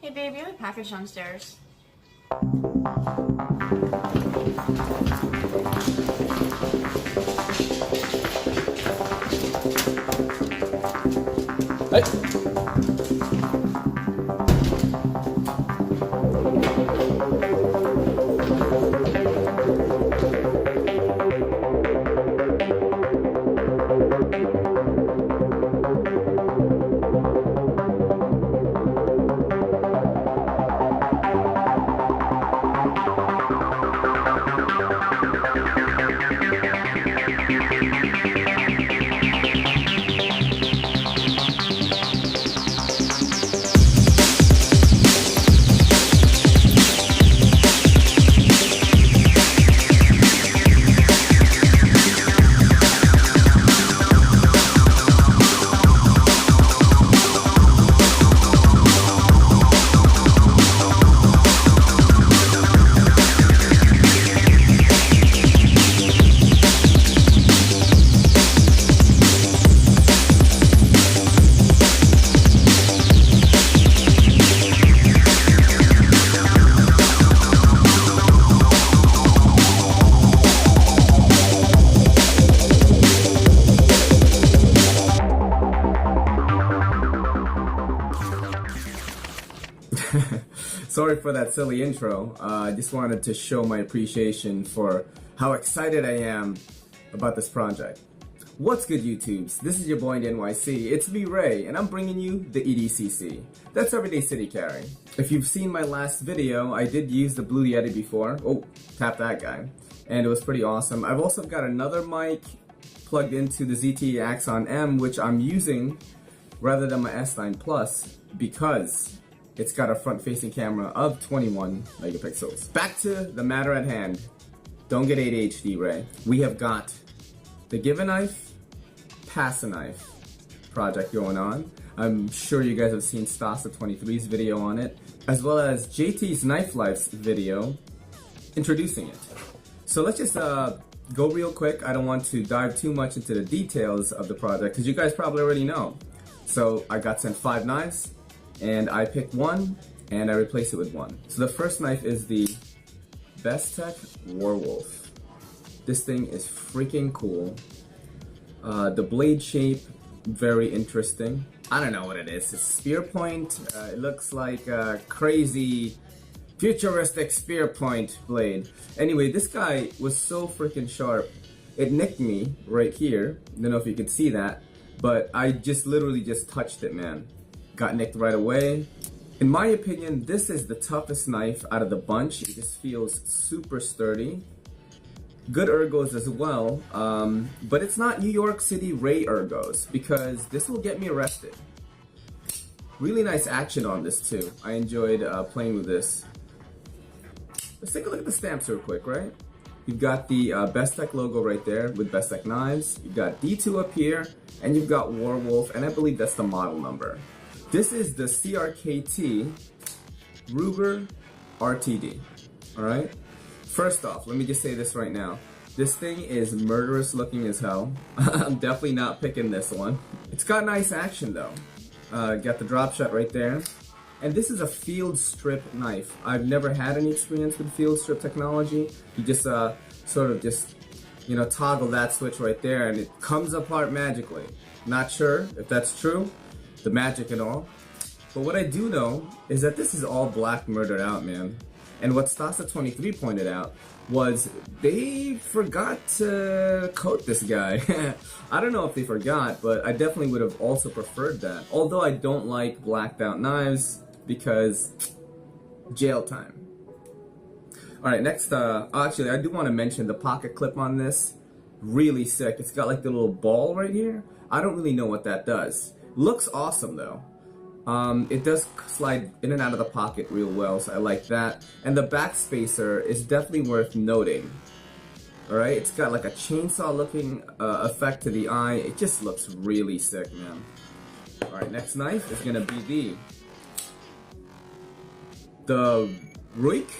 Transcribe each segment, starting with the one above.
Hey baby, I have a package downstairs. Hey. Sorry for that silly intro. I just wanted to show my appreciation for how excited I am about this project. What's good, YouTubes? This is your boy in NYC. It's me, Ray, and I'm bringing you the EDCC. That's Everyday City Carry. If you've seen my last video, I did use the Blue Yeti before. Oh, tap that guy. And it was pretty awesome. I've also got another mic plugged into the ZTE Axon M, which I'm using rather than my S9 Plus because it's got a front-facing camera of 21 megapixels. Back to the matter at hand. Don't get ADHD, Ray. We have got the Give a Knife, Pass a Knife project going on. I'm sure you guys have seen Stasa23's video on it, as well as JTsknifelife's video introducing it. So let's just go real quick. I don't want to dive too much into the details of the project because you guys probably already know. So I got sent 5 knives, and I picked one, and I replaced it with one. So the first knife is the Bestech Warwolf. This thing is freaking cool. The blade shape, very interesting. I don't know what it is. It's spear point. It looks like a crazy futuristic spear point blade. Anyway, this guy was so freaking sharp. It nicked me right here. I don't know if you could see that, but I just literally just touched it, man. Got nicked right away. In my opinion, this is the toughest knife out of the bunch. It just feels super sturdy. Good ergos as well, but it's not New York City Ray ergos because this will get me arrested. Really nice action on this too. I enjoyed playing with this. Let's take a look at the stamps real quick, right? You've got the Bestech logo right there with Bestech knives. You've got D2 up here, and you've got Warwolf, and I believe that's the model number. This is the CRKT Ruger RTD, alright? First off, let me just say this right now. This thing is murderous looking as hell. I'm definitely not picking this one. It's got nice action though. Got the drop shot right there. And this is a field strip knife. I've never had any experience with field strip technology. You just sort of just, you know, toggle that switch right there and it comes apart magically. Not sure if that's true. The magic and all. But what I do know is that this is all black murdered out, man. And what Stasa23 pointed out was they forgot to coat this guy. I don't know if they forgot, but I definitely would have also preferred that. Although I don't like blacked out knives because jail time. Alright, next, actually I do want to mention the pocket clip on this. Really sick. It's got like the little ball right here. I don't really know what that does. Looks awesome though. It does slide in and out of the pocket real well, so I like that. And the back spacer is definitely worth noting. Alright, it's got like a chainsaw looking effect to the eye. It just looks really sick, man. Alright, next knife is gonna be the Ruik.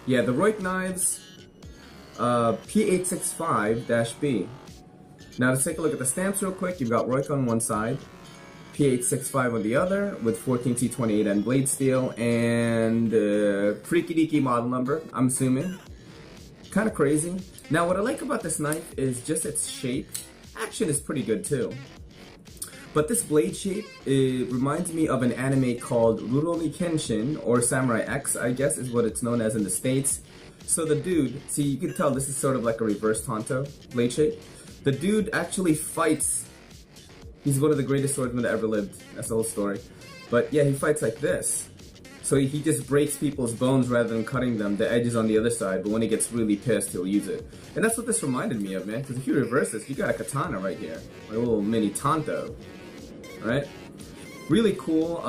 Yeah, the Ruik knives P865-B. Now let's take a look at the stamps real quick. You've got Ruik on one side, P865 on the other with 14T28N blade steel and freaky deaky model number, I'm assuming. Kind of crazy. Now what I like about this knife is just its shape. Action is pretty good too. But this blade shape, it reminds me of an anime called Rurouni Kenshin, or Samurai X, I guess is what it's known as in the States. So the dude, see, you can tell this is sort of like a reverse Tonto blade shape. The dude actually fights. He's one of the greatest swordsmen that ever lived. That's the whole story. But yeah, he fights like this. So he just breaks people's bones rather than cutting them. The edge is on the other side, but when he gets really pissed, he'll use it. And that's what this reminded me of, man. Because if you reverse this, you got a katana right here. Like a little mini Tonto. Right? Really cool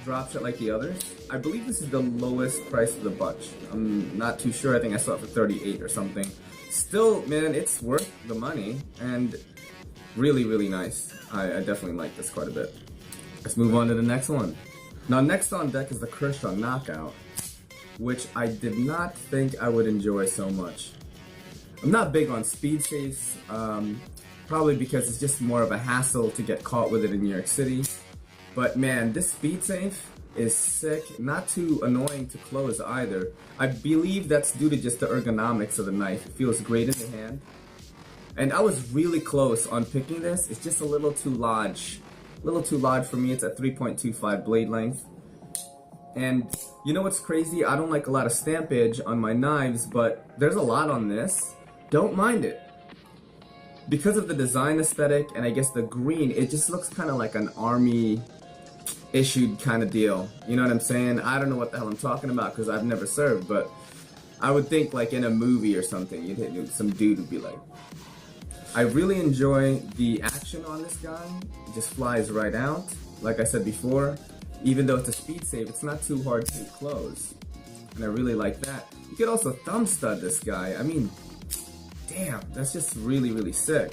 drop shot like the others. I believe this is the lowest price of the bunch. I'm not too sure. I think I saw it for 38 or something. Still, man, it's worth the money. And really, really nice. I definitely like this quite a bit. Let's move on to the next one. Now, next on deck is the Kershaw Knockout, which I did not think I would enjoy so much. I'm not big on speed safes, probably because it's just more of a hassle to get caught with it in New York City. But man, this speed safe is sick, not too annoying to close either. I believe that's due to just the ergonomics of the knife. It feels great in the hand. And I was really close on picking this. It's just a little too large. A little too large for me. It's at 3.25 blade length. And you know what's crazy? I don't like a lot of stampage on my knives, but there's a lot on this. Don't mind it. Because of the design aesthetic and I guess the green, it just looks kind of like an army issued kind of deal. You know what I'm saying? I don't know what the hell I'm talking about because I've never served, but I would think like in a movie or something, some dude would be like. I really enjoy the action on this guy. It just flies right out. Like I said before, even though it's a speed save, it's not too hard to close. And I really like that. You could also thumb stud this guy. I mean, damn, that's just really, really sick.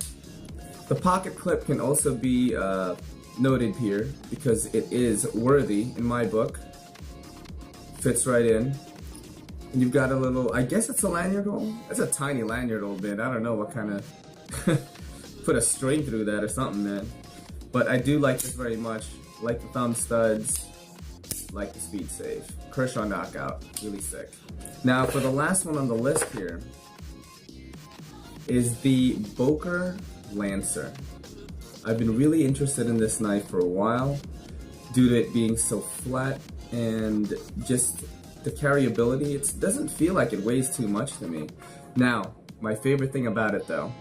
The pocket clip can also be noted here because it is worthy in my book. Fits right in. And you've got a little, I guess it's a lanyard hole? It's a tiny lanyard hole bit. I don't know what kind of put a string through that or something, man. But I do like this very much. Like the thumb studs, like the speed save. Kershaw Knockout, really sick. Now for the last one on the list here is the Boker Lancer. I've been really interested in this knife for a while due to it being so flat and just the carryability. It doesn't feel like it weighs too much to me. Now, my favorite thing about it though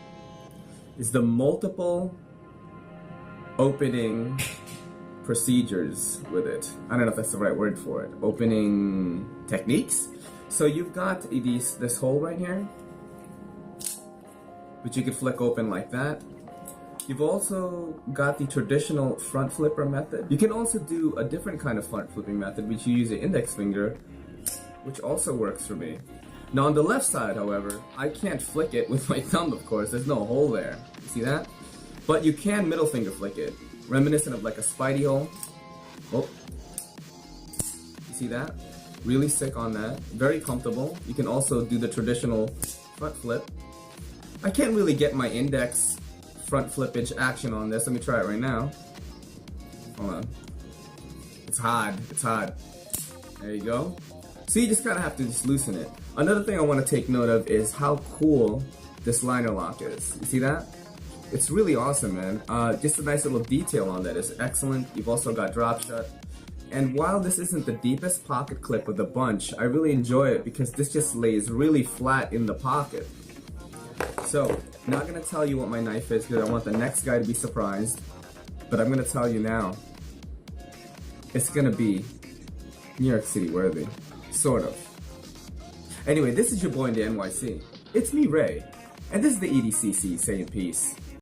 is the multiple opening procedures with it. I don't know if that's the right word for it. Opening techniques? So you've got this hole right here, which you could flick open like that. You've also got the traditional front flipper method. You can also do a different kind of front flipping method, which you use the index finger, which also works for me. Now on the left side, however, I can't flick it with my thumb, of course. There's no hole there. You see that? But you can middle finger flick it, reminiscent of like a Spidey hole. Oh, you see that? Really sick on that. Very comfortable. You can also do the traditional front flip. I can't really get my index front flippage action on this. Let me try it right now. Hold on. It's hard. It's hard. There you go. So you just kind of have to just loosen it. Another thing I want to take note of is how cool this liner lock is. You see that? It's really awesome, man. Just a nice little detail on that is excellent. You've also got drop shut. And while this isn't the deepest pocket clip of the bunch, I really enjoy it because this just lays really flat in the pocket. So, not gonna tell you what my knife is because I want the next guy to be surprised. But I'm gonna tell you now. It's gonna be New York City worthy. Sort of. Anyway, this is your boy in the NYC. It's me, Ray. And this is the EDCC saying peace.